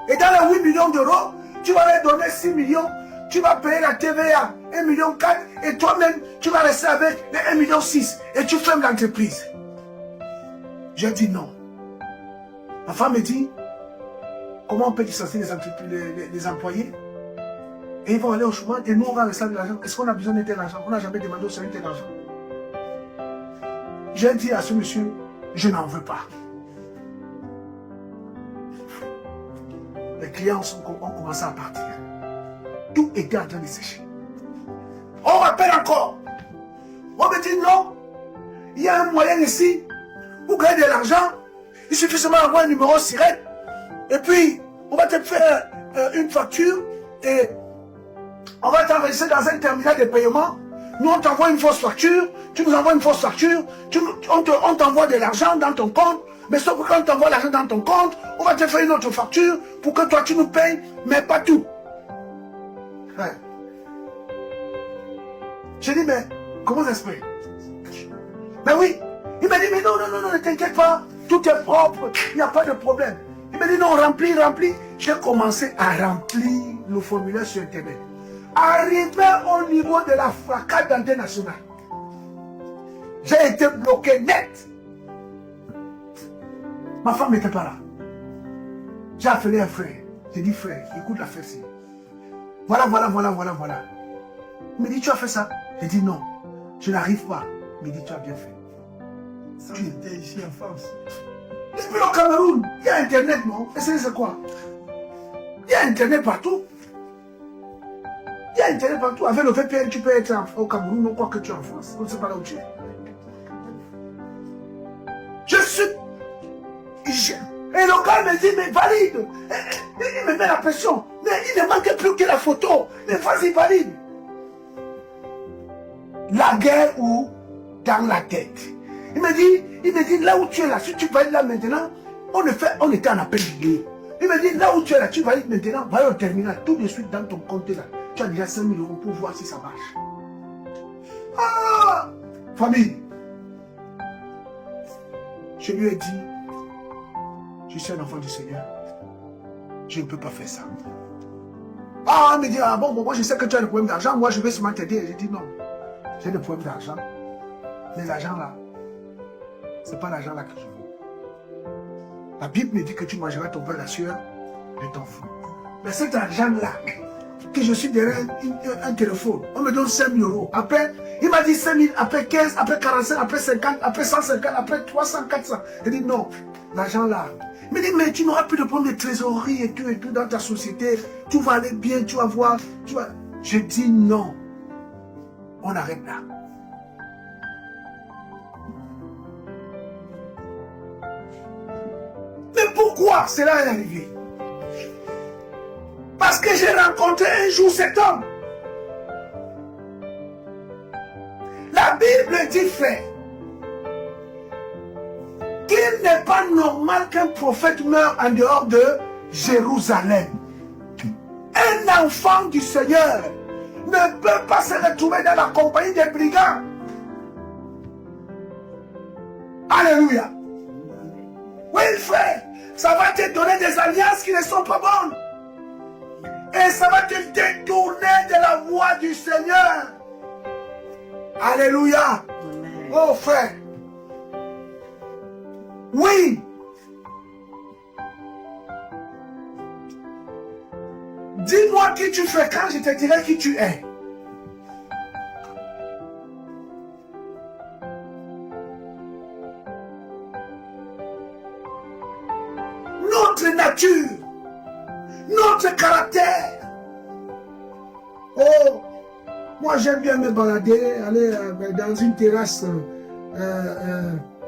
Et dans les 8 millions d'euros, tu vas leur donner 6 millions, tu vas payer la TVA 1,4 million et toi-même, tu vas rester avec les 1,6 million et tu fermes l'entreprise. J'ai dit non. Ma femme me dit, comment on peut licencier les employés? Et ils vont aller au chômage et nous on va rester avec l'argent. Est-ce qu'on a besoin de tel argent? On n'a jamais demandé au Seigneur tel argent. J'ai dit à ce monsieur, je n'en veux pas. Les clients ont commencé à partir. Tout était en train de sécher. On m'appelle encore. On me dit non. Il y a un moyen ici pour gagner de l'argent. Il suffit seulement d'avoir un numéro sirène. Et puis, on va te faire une facture et on va t'enregistrer dans un terminal de paiement. Nous, on t'envoie une fausse facture. Tu nous envoies une fausse facture. On t'envoie de l'argent dans ton compte. Mais sauf que quand on t'envoie l'argent dans ton compte, on va te faire une autre facture pour que toi, tu nous payes, mais pas tout. Ouais. J'ai dit, mais comment ça se fait? Ben oui. Il m'a dit, mais non, ne t'inquiète pas. Tout est propre. Il n'y a pas de problème. Il m'a dit, non, remplis. J'ai commencé à remplir le formulaire sur Internet. Arrivé au niveau de la fracade d'antenne nationale, j'ai été bloqué net. Ma femme n'était pas là. J'ai appelé un frère. J'ai dit, frère, écoute l'affaire-ci. Voilà. Il me dit, tu as fait ça? J'ai dit, non, je n'arrive pas. Il me dit, tu as bien fait. Ça, j'étais ici en France. Depuis au Cameroun, il y a Internet, non? Et c'est quoi? Il y a Internet partout. Il y a Internet partout. Avec le VPN, tu peux être au Cameroun, non quoi que tu es en France. On ne sait pas là où tu es. Et le gars me dit, mais valide. Il me met la pression. Mais il ne manquait plus que la photo. Mais vas-y, valide. La guerre ou dans la tête. Il me dit, là où tu es là, si tu valides là maintenant, on était en appel vidéo. Il me dit, là où tu es là, tu valides maintenant, va au terminal, tout de suite dans ton compte là. Tu as déjà 5 000 euros pour voir si ça marche. Ah! Famille. Je lui ai dit, je suis un enfant du Seigneur. Je ne peux pas faire ça. Ah, il me dit, ah bon, moi je sais que tu as des problèmes d'argent, moi je vais seulement t'aider. J'ai dit non, j'ai des problèmes d'argent. Mais l'argent là, c'est pas l'argent là que je veux. La Bible me dit que tu mangeras ton pain la sueur de ton fou. Mais cet argent là, que je suis derrière un téléphone, on me donne 5 000 euros. Après, il m'a dit 5 000, après 15, après 45, après 50, après 150, après 300, 400. Il dit non, l'argent là. Il me dit, mais tu n'auras plus de problème de trésorerie et tout dans ta société. Tout va aller bien, tu vas voir. Je dis non. On arrête là. Mais pourquoi cela est arrivé? Parce que j'ai rencontré un jour cet homme. La Bible dit, frère, qu'il n'est pas normal qu'un prophète meure en dehors de Jérusalem. Un enfant du Seigneur ne peut pas se retrouver dans la compagnie des brigands. Alléluia. Oui, frère, ça va te donner des alliances qui ne sont pas bonnes. Et ça va te détourner de la voie du Seigneur. Alléluia. Oh frère. Oui. Dis-moi qui tu fais quand je te dirai qui tu es. Notre nature, notre caractère. Oh, moi j'aime bien me balader, aller dans une terrasse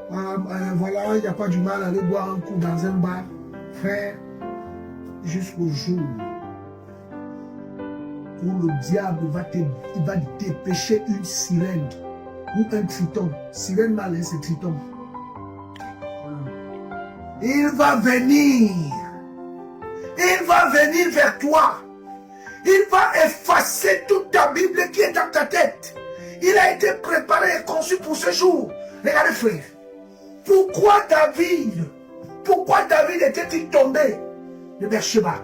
voilà, il n'y a pas du mal à aller boire un coup dans un bar. Frère, jusqu'au jour où le diable va dépêcher une sirène ou un triton. Sirène mal, hein, c'est triton. Il va venir. Il va venir vers toi. Il va effacer toute ta Bible qui est dans ta tête. Il a été préparé et conçu pour ce jour. Regardez frère. Pourquoi David était-il tombé de Beersheba?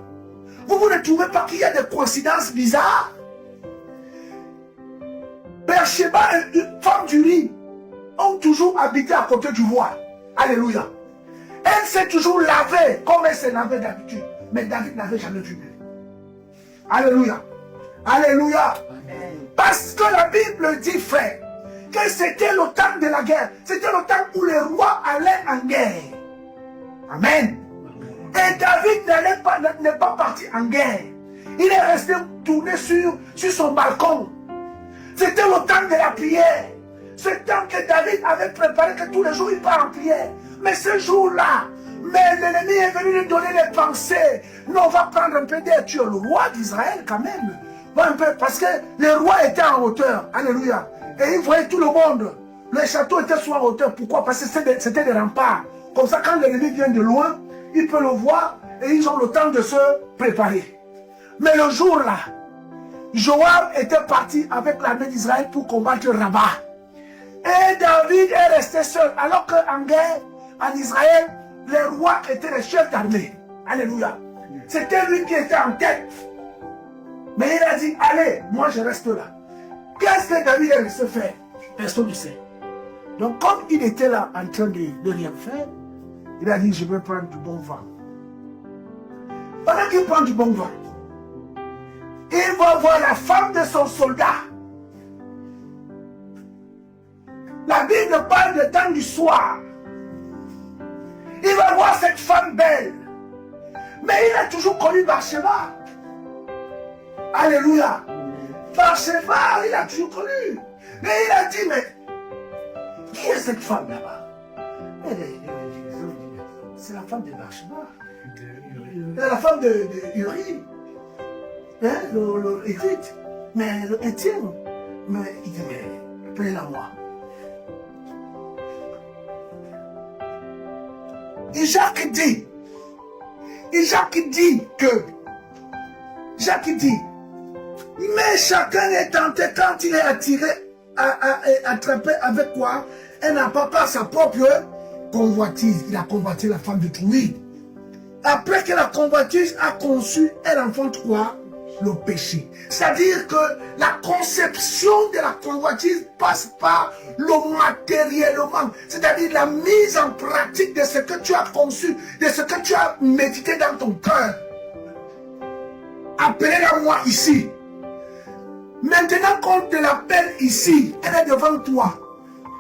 Vous ne trouvez pas qu'il y a des coïncidences bizarres? Beersheba et une femme du riz ont toujours habité à côté du roi. Alléluia. Elle s'est toujours lavée comme elle s'est lavée d'habitude. Mais David n'avait jamais vu. Alléluia. Alléluia. Amen. Parce que la Bible dit, frère, que c'était le temps de la guerre. C'était le temps où les rois allaient en guerre. Amen. Et David n'est pas parti en guerre. Il est resté tourné sur son balcon. C'était le temps de la prière. Ce temps que David avait préparé, que tous les jours il part en prière. Mais ce jour-là, l'ennemi est venu lui donner les pensées. Non, on va prendre un peu d'air. Tu es le roi d'Israël quand même. Un peu, parce que les rois étaient en hauteur. Alléluia. Et ils voyaient tout le monde. Le château était soit en hauteur. Pourquoi? Parce que c'était des remparts. Comme ça, quand l'ennemi vient de loin, il peut le voir et ils ont le temps de se préparer. Mais le jour-là, Joab était parti avec l'armée d'Israël pour combattre Rabat. Et David est resté seul. Alors qu'en guerre, en Israël, les rois étaient les chefs d'armée. Alléluia. C'était lui qui était en tête. Mais il a dit, allez, moi je reste là. Qu'est-ce que David est resté faire? Personne ne sait. Donc comme il était là en train de rien faire, il a dit, je vais prendre du bon vin. Pendant qu'il prend du bon vin, il va voir la femme de son soldat. La Bible parle de temps du soir. Il va voir cette femme belle. Mais il a toujours connu Beersheba. Alléluia. Beersheba, il a toujours connu. Mais il a dit, mais qui est cette femme là-bas? C'est la femme de Beersheba. C'est la femme de Uri. Hein, le Égypte. Mais Étienne. Mais il dit, mais appelez-la moi. Et Jacques dit mais chacun est tenté quand il est attiré, attrapé avec quoi? Elle n'a pas par sa propre convoitise. Il a convoité la femme de Trouille. Après que la convoitise a conçu, elle enfante quoi? Le péché. C'est-à-dire que la conception de la convoitise passe par le matériellement. C'est-à-dire la mise en pratique de ce que tu as conçu, de ce que tu as médité dans ton cœur. Appelez-la moi ici. Maintenant qu'on te l'appelle ici, elle est devant toi.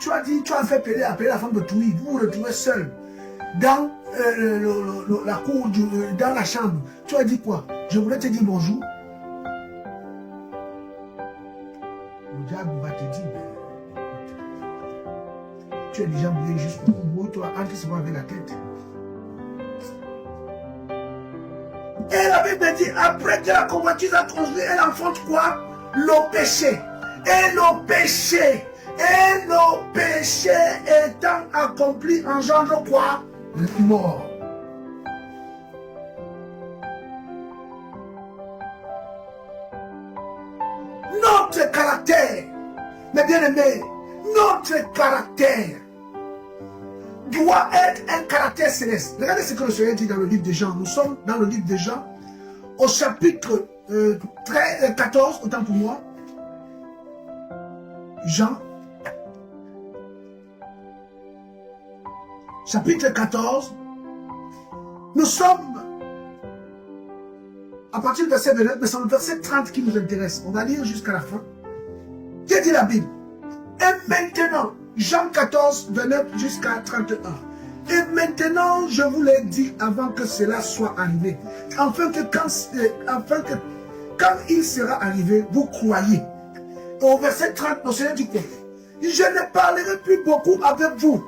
Tu as dit, tu as fait appeler la femme de Touy. Vous vous retrouvez seul dans la cour, dans la chambre. Tu as dit quoi? Je voulais te dire bonjour. Le diable va te dire, tu es déjà mouillé jusqu'au bout, toi, entre avec la tête. Et la Bible dit, après que la convoitise a construit, elle enfante quoi? Le péché. Et le péché étant accompli engendre quoi? La mort. Notre caractère, mes bien-aimés, notre caractère doit être un caractère céleste. Regardez ce que le Seigneur dit dans le livre de Jean. Nous sommes dans le livre de Jean, au chapitre 14, autant pour moi. Jean, chapitre 14. Nous sommes à partir du verset 29, mais c'est le verset 30 qui nous intéresse. On va lire jusqu'à la fin. Qu'est-ce que dit la Bible? Et maintenant, Jean 14, 29 jusqu'à 31. Et maintenant, je vous l'ai dit avant que cela soit arrivé, afin que quand il sera arrivé, vous croyez. Et au verset 30, le Seigneur dit quoi? je ne parlerai plus beaucoup avec vous,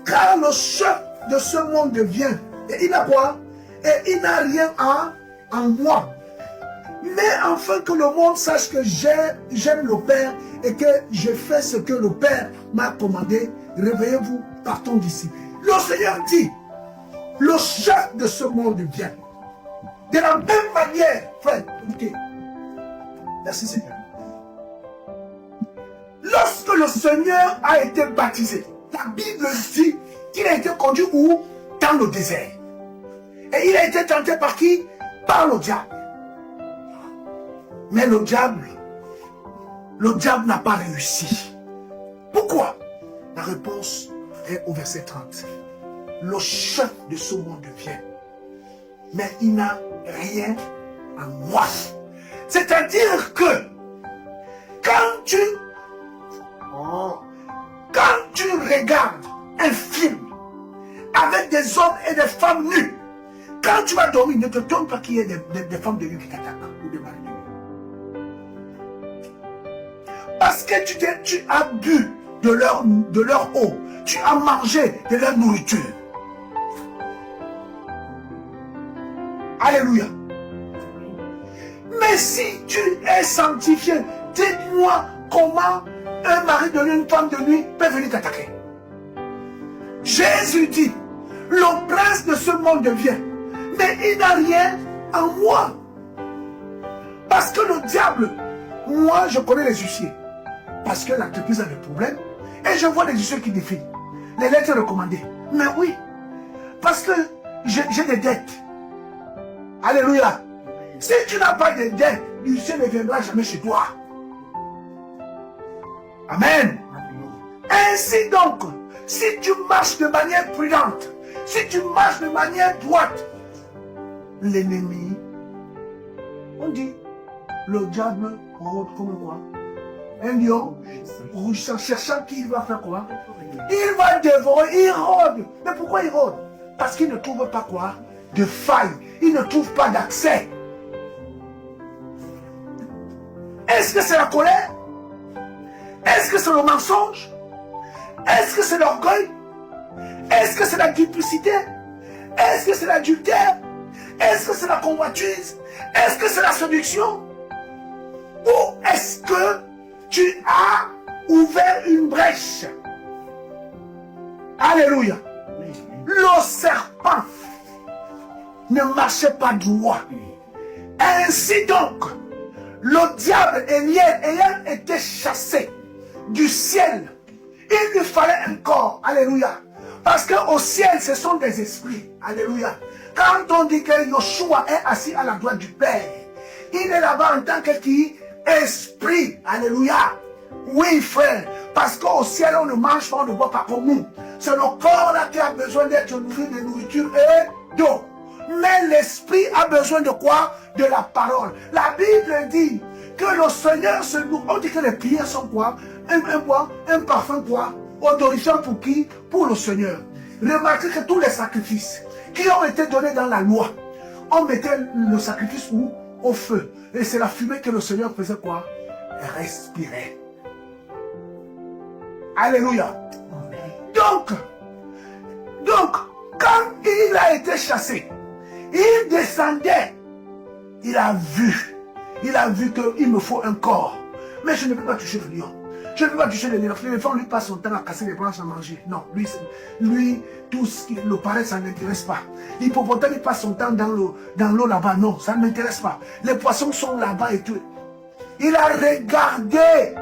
car le chef de ce monde vient. Et il a quoi? Et il n'a rien en moi. Mais afin que le monde sache que j'aime le Père et que je fais ce que le Père m'a commandé, réveillez-vous, partons d'ici. Le Seigneur dit, le chef de ce monde vient. De la même manière, frère, écoutez. Merci Seigneur. Lorsque le Seigneur a été baptisé, la Bible dit qu'il a été conduit où? Dans le désert. Et il a été tenté par qui? Par le diable. Mais le diable n'a pas réussi. Pourquoi? La réponse est au verset 30. Le chef de ce monde vient, mais il n'a rien en moi. C'est-à-dire que quand tu regardes un film avec des hommes et des femmes nus, quand tu vas dormir, ne te trompe pas qu'il y ait des femmes de nuit qui t'attaquent ou des maris de nuit. Parce que tu as bu de leur eau, tu as mangé de leur nourriture. Alléluia. Mais si tu es sanctifié, dites-moi comment un mari de nuit, une femme de nuit peut venir t'attaquer. Jésus dit, le prince de ce monde vient, mais il n'a rien en moi. Parce que le diable, moi je connais les huissiers. Parce que l'entreprise a des problèmes, et je vois les huissiers qui défilent. Les lettres recommandées. Mais oui, parce que j'ai des dettes. Alléluia. Si tu n'as pas de dettes, l'huissier ne viendra jamais chez toi. Amen. Ainsi donc, si tu marches de manière prudente, si tu marches de manière droite, l'ennemi, on dit, le diable rôde comme quoi? Un lion, rougeant, cherchant qui va faire quoi? Il va dévorer, il rôde. Mais pourquoi il rôde? Parce qu'il ne trouve pas quoi? De faille. Il ne trouve pas d'accès. Est-ce que c'est la colère? Est-ce que c'est le mensonge? Est-ce que c'est l'orgueil? Est-ce que c'est la duplicité? Est-ce que c'est l'adultère? Est-ce que c'est la convoitise? Est-ce que c'est la séduction? Ou est-ce que tu as ouvert une brèche? Alléluia. Le serpent ne marchait pas droit. Ainsi donc, le diable ayant été chassé du ciel, il lui fallait un corps. Alléluia. Parce qu'au ciel, ce sont des esprits. Alléluia. Quand on dit que Yoshua est assis à la droite du Père, il est là-bas en tant que qui? Esprit. Alléluia. Oui, frère. Parce qu'au ciel, on ne mange pas, on ne boit pas comme nous. C'est le corps là qui a besoin d'être nourri de nourriture et d'eau. Mais l'esprit a besoin de quoi? De la parole. La Bible dit que le Seigneur se nourrit. On dit que les prières sont quoi? Un parfum quoi? Odorifiant pour qui? Pour le Seigneur. Remarquez que tous les sacrifices qui ont été donnés dans la loi, on mettait le sacrifice où? Au feu. Et c'est la fumée que le Seigneur faisait quoi? Respirer. Alléluia. Donc, quand il a été chassé, il descendait, il a vu qu'il me faut un corps. Mais je ne peux pas toucher le lion. Je ne peux pas toucher l'éléphant. L'éléphant, lui, passe son temps à casser les branches à manger. Non, lui tout ce qui le paraît, ça ne l'intéresse pas. L'hippopotame, il passe son temps dans l'eau là-bas. Non, ça ne m'intéresse pas. Les poissons sont là-bas et tout. Il a regardé.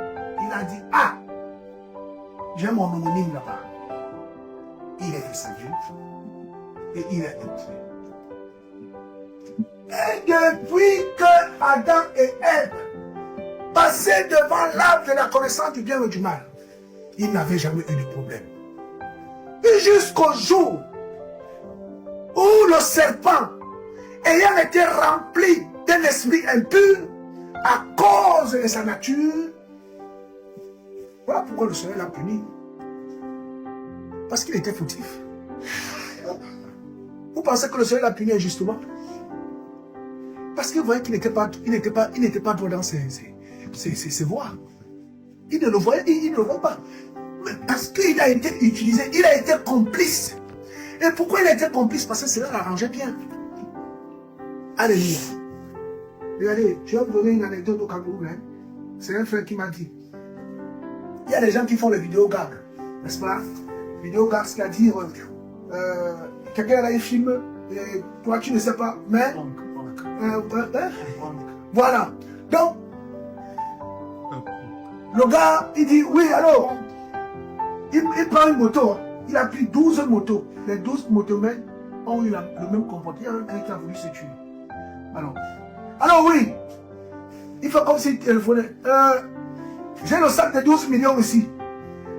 Il a dit, ah, j'ai mon homonyme là-bas. Il est descendu et il est entré. Et depuis que Adam et Ève passaient devant l'arbre de la connaissance du bien et du mal, ils n'avaient jamais eu de problème. Et jusqu'au jour où le serpent, ayant été rempli d'un esprit impur, à cause de sa nature, voilà pourquoi le Seigneur l'a puni. Parce qu'il était fautif. Vous pensez que le Seigneur l'a puni injustement? Parce qu'il voyait qu'il n'était pas droit dans ses voies. Il ne le voit pas. Mais parce qu'il a été utilisé, il a été complice. Et pourquoi il a été complice? Parce que cela l'arrangeait bien. Alléluia. Regardez, je vais vous donner une anecdote au Cameroun. Hein. C'est un frère qui m'a dit. Il y a des gens qui font les vidéos gags, n'est-ce pas? Vidéo gag, c'est-à-dire, quelqu'un a un film, et toi tu ne sais pas, mais... Voilà. Donc, le gars, il dit, oui, alors, il prend une moto, il a pris 12 motos. Les 12 motomènes ont eu le même comportement. Il y a un gars qui a voulu se tuer. Alors oui, il fait comme s'il téléphonait. J'ai le sac de 12 millions ici.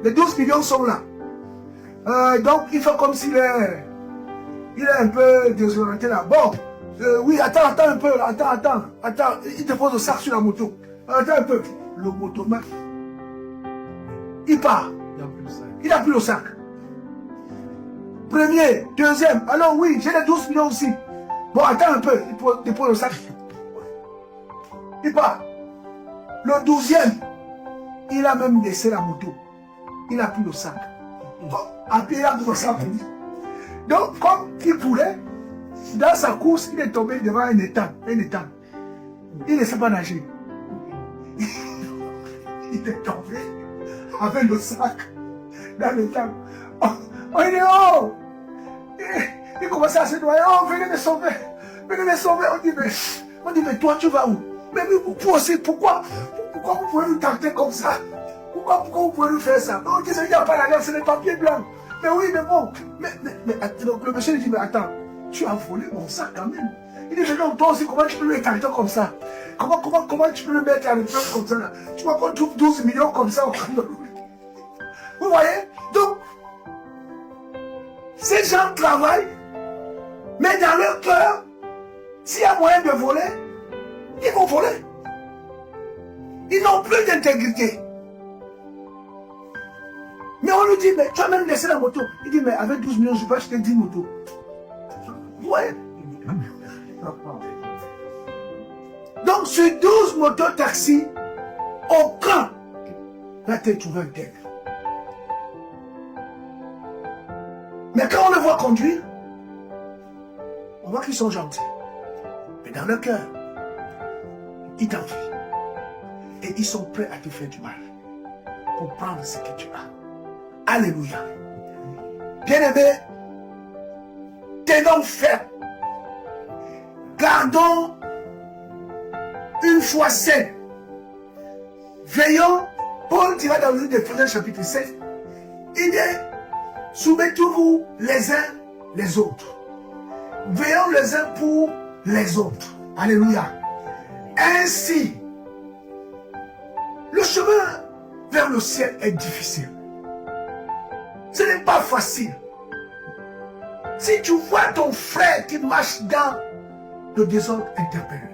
Les 12 millions sont là. Donc, il fait comme s'il est... Il est un peu désorienté là. Bon, oui, attends un peu. Attends. Il te pose le sac sur la moto. Attends un peu. Le motomètre, il part. Il n'a plus le sac. Premier, deuxième. Alors oui, j'ai les 12 millions aussi. Bon, attends un peu. Il dépose le sac. Il part. Le 12e, il a même laissé la moto. Il n'a plus le sac. Après, il a plus le sac. Donc, comme il pourrait, dans sa course, il est tombé devant un étang. Il ne sait pas nager. Il est tombé avec le sac dans l'étang. On dit, oh! Il commençait à se noyer. Oh, venez me sauver. On dit, mais toi, tu vas où? Mais vous aussi, pourquoi vous pouvez nous tenter comme ça? Pourquoi vous pouvez nous faire ça? On dit, il n'y a pas la l'air, c'est les papiers blancs. Mais oui, mais bon. Donc le monsieur lui dit, mais attends, tu as volé mon sac quand même. Il dit, mais non, toi aussi, comment tu peux le tenter comme ça? Comment tu peux le mettre à l'épreuve comme ça là? Tu vois qu'on trouve 12 millions comme ça au Cameroun. Vous voyez? Donc, ces gens travaillent, mais dans leur cœur, s'il y a moyen de voler, ils vont voler. Ils n'ont plus d'intégrité. Mais on lui dit, mais tu as même laissé la moto. Il dit, mais avec 12 millions, je peux acheter 10 motos. Ouais. Donc, sur 12 motos taxis, aucun n'a été trouvé intègre. Mais quand on le voit conduire, on voit qu'ils sont gentils. Mais dans leur cœur, ils t'envient. Et ils sont prêts à te faire du mal pour prendre ce que tu as. Alléluia. Bien-aimés, tenons ferme. Gardons une foi saine. Veillons, Paul dira dans le livre d'Éphésiens chapitre 7, il dit, soumettez-vous les uns les autres. Veillons les uns pour les autres. Alléluia. Ainsi, le chemin vers le ciel est difficile. Ce n'est pas facile. Si tu vois ton frère qui marche dans le désordre, interpelle.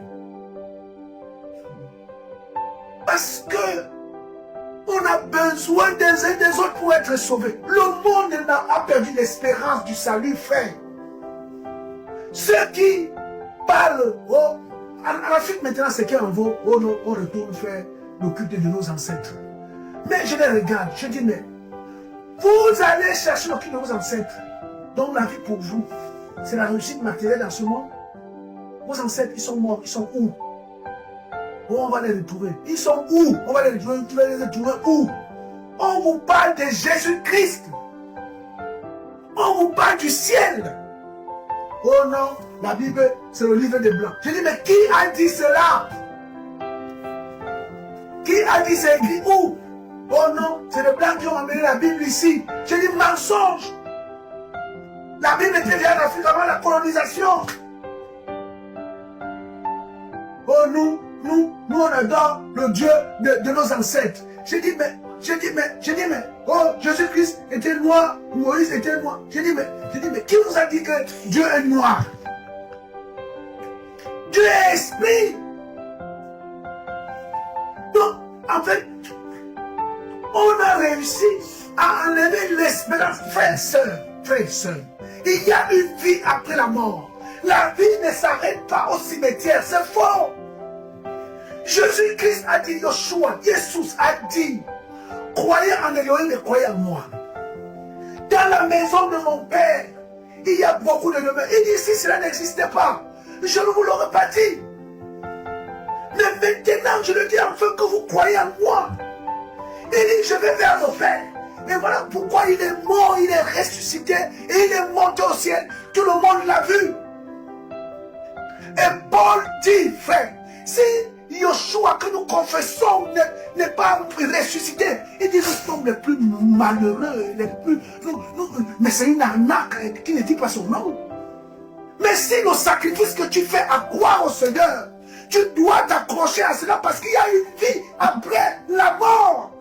Parce que on a besoin des uns des autres pour être sauvés. Le monde n'a pas perdu l'espérance du salut, frère. Ceux qui parlent, en Afrique maintenant, c'est qu'on va, on retourne faire le culte de nos ancêtres. Mais je les regarde, je dis, mais vous allez chercher le culte de vos ancêtres. Donc la vie pour vous, c'est la réussite matérielle dans ce monde. Vos ancêtres, ils sont morts, ils sont où? Où on va les retrouver? Ils sont où? On va les retrouver, tu vas les retrouver où? On vous parle de Jésus-Christ. On vous parle du ciel. Oh non, la Bible, c'est le livre des Blancs. Je dis, mais qui a dit cela? Qui a dit c'est écrit où? Oh non, c'est les Blancs qui ont amené la Bible ici. Je dis, mensonge. La Bible était déjà en Afrique avant la colonisation. Oh nous on adore le Dieu de nos ancêtres. Je dis, mais, oh, Jésus-Christ était noir, Moïse était noir. Je dis, mais, qui vous a dit que Dieu est noir? Dieu est esprit. Donc, en fait, on a réussi à enlever l'espérance. Frères et sœurs, il y a une vie après la mort. La vie ne s'arrête pas au cimetière, c'est faux. Jésus-Christ a dit, Yeshua, Jésus a dit, croyez en Elohim et croyez en moi. Dans la maison de mon père, il y a beaucoup de demeures. Il dit, si cela n'existait pas, je ne vous l'aurais pas dit. Mais maintenant, je le dis afin que vous croyez en moi. Il dit, je vais vers mon père. Et voilà pourquoi il est mort, il est ressuscité, et il est monté au ciel. Tout le monde l'a vu. Et Paul dit, frère, si Yoshua que nous confessons n'est pas ressuscité, il dit, nous sommes les plus malheureux, les plus... mais c'est une arnaque qui ne dit pas son nom. Mais si le sacrifice que tu fais à croire au Seigneur, tu dois t'accrocher à cela parce qu'il y a une vie après la mort.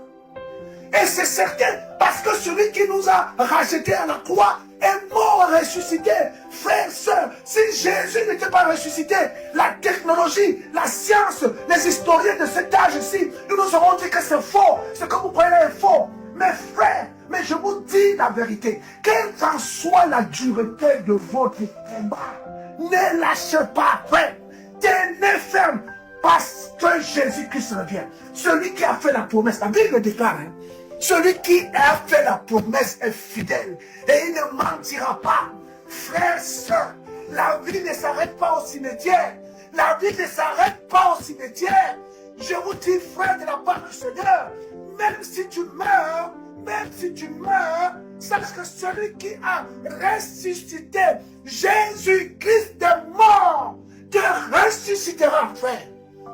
Et c'est certain, parce que celui qui nous a rachetés à la croix est mort et ressuscité. Frères, sœurs, si Jésus n'était pas ressuscité, la technologie, la science, les historiens de cet âge-ci, nous nous aurons dit que c'est faux. Ce que vous croyez est faux. Mais frères, mais je vous dis la vérité, quelle qu'en soit la dureté de votre combat, ne lâchez pas, frère. Tenez ferme, parce que Jésus-Christ revient. Celui qui a fait la promesse, la Bible déclare, celui qui a fait la promesse est fidèle et il ne mentira pas. Frères, sœurs, la vie ne s'arrête pas au cimetière. La vie ne s'arrête pas au cimetière. Je vous dis, frère, de la part du Seigneur, même si tu meurs, sache que celui qui a ressuscité Jésus-Christ de mort te ressuscitera, frère.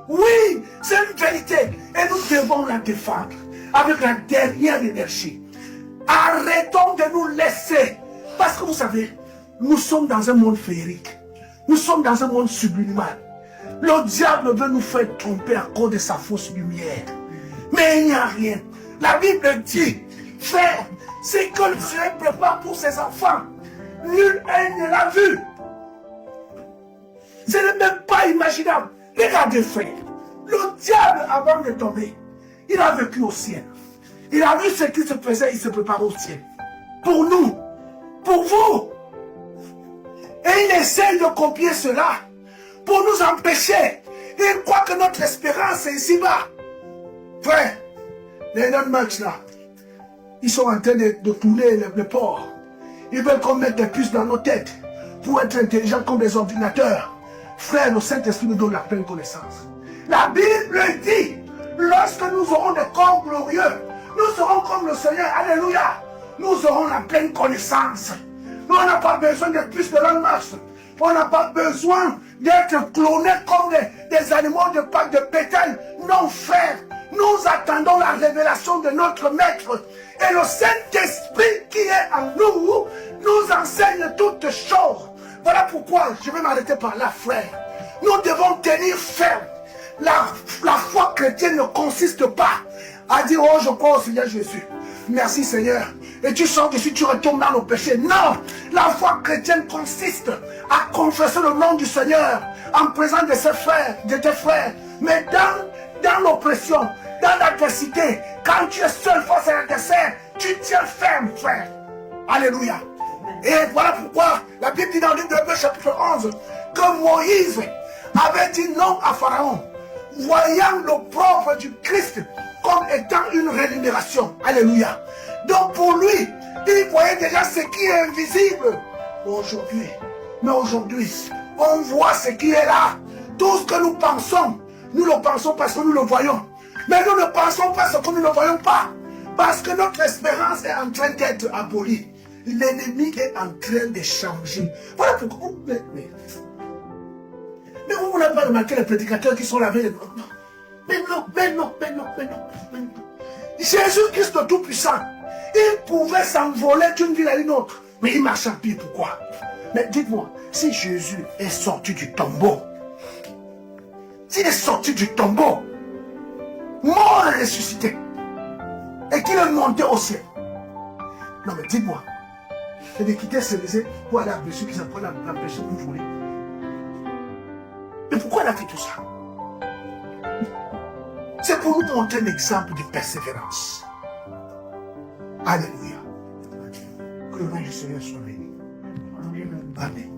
Oui, c'est une vérité et nous devons la défendre avec la dernière énergie. Arrêtons de nous laisser. Parce que vous savez, nous sommes dans un monde féerique. Nous sommes dans un monde subliminal. Le diable veut nous faire tromper à cause de sa fausse lumière. Mais il n'y a rien. La Bible dit, frère, c'est que le Seigneur prépare pour ses enfants. Nul ne l'a vu. Ce n'est même pas imaginable. Regardez, frère, le diable, avant de tomber, il a vécu au ciel. Il a vu ce qui se faisait, il se prépare au ciel. Pour nous, pour vous. Et il essaie de copier cela pour nous empêcher. Il croit que notre espérance est ici-bas. Frère, les non-matchs là, ils sont en train de tourner le port. Ils veulent qu'on mette des puces dans nos têtes pour être intelligents comme des ordinateurs. Frère, le Saint-Esprit nous donne la pleine connaissance. La Bible dit, lorsque nous aurons des corps glorieux, nous serons comme le Seigneur. Alléluia. Nous aurons la pleine connaissance. Nous, on n'a pas besoin de plus de longue marche. On n'a pas besoin d'être clonés comme des animaux de bétail. Non, frère. Nous attendons la révélation de notre Maître. Et le Saint-Esprit qui est en nous, nous enseigne toutes choses. Voilà pourquoi je vais m'arrêter par là, frère. Nous devons tenir ferme. La foi chrétienne ne consiste pas à dire, oh, je crois au Seigneur Jésus. Merci Seigneur. Et tu sens que si tu retournes dans nos péchés. Non, la foi chrétienne consiste à confesser le nom du Seigneur en présence de ses frères, de tes frères. Mais dans l'oppression, dans l'adversité, quand tu es seul face à l'adversaire, tu tiens ferme, frère. Alléluia. Et voilà pourquoi la Bible dit dans le livre de Hébreux chapitre 11 que Moïse avait dit non à Pharaon, voyant l'opprobre du Christ comme étant une rémunération. Alléluia. Donc pour lui, il voyait déjà ce qui est invisible. Mais aujourd'hui, on voit ce qui est là. Tout ce que nous pensons, nous le pensons parce que nous le voyons. Mais nous ne pensons pas ce que nous ne voyons pas. Parce que notre espérance est en train d'être abolie. L'ennemi est en train de changer. Voilà pourquoi. Mais vous n'avez pas remarqué les prédicateurs qui sont lavés les mains. Mais non. Jésus-Christ le Tout-Puissant, il pouvait s'envoler d'une ville à une autre. Mais il marche en pied, pourquoi? Mais dites-moi, si Jésus est sorti du tombeau, s'il est sorti du tombeau, mort et ressuscité, et qu'il est monté au ciel, non mais dites-moi, c'est de quitter ce lycée pour aller à Bessu qui s'apprend la pêche pour voler. Mais pourquoi il a fait tout ça? C'est pour nous montrer un exemple de persévérance. Alléluia. Que le nom du Seigneur soit béni. Amen.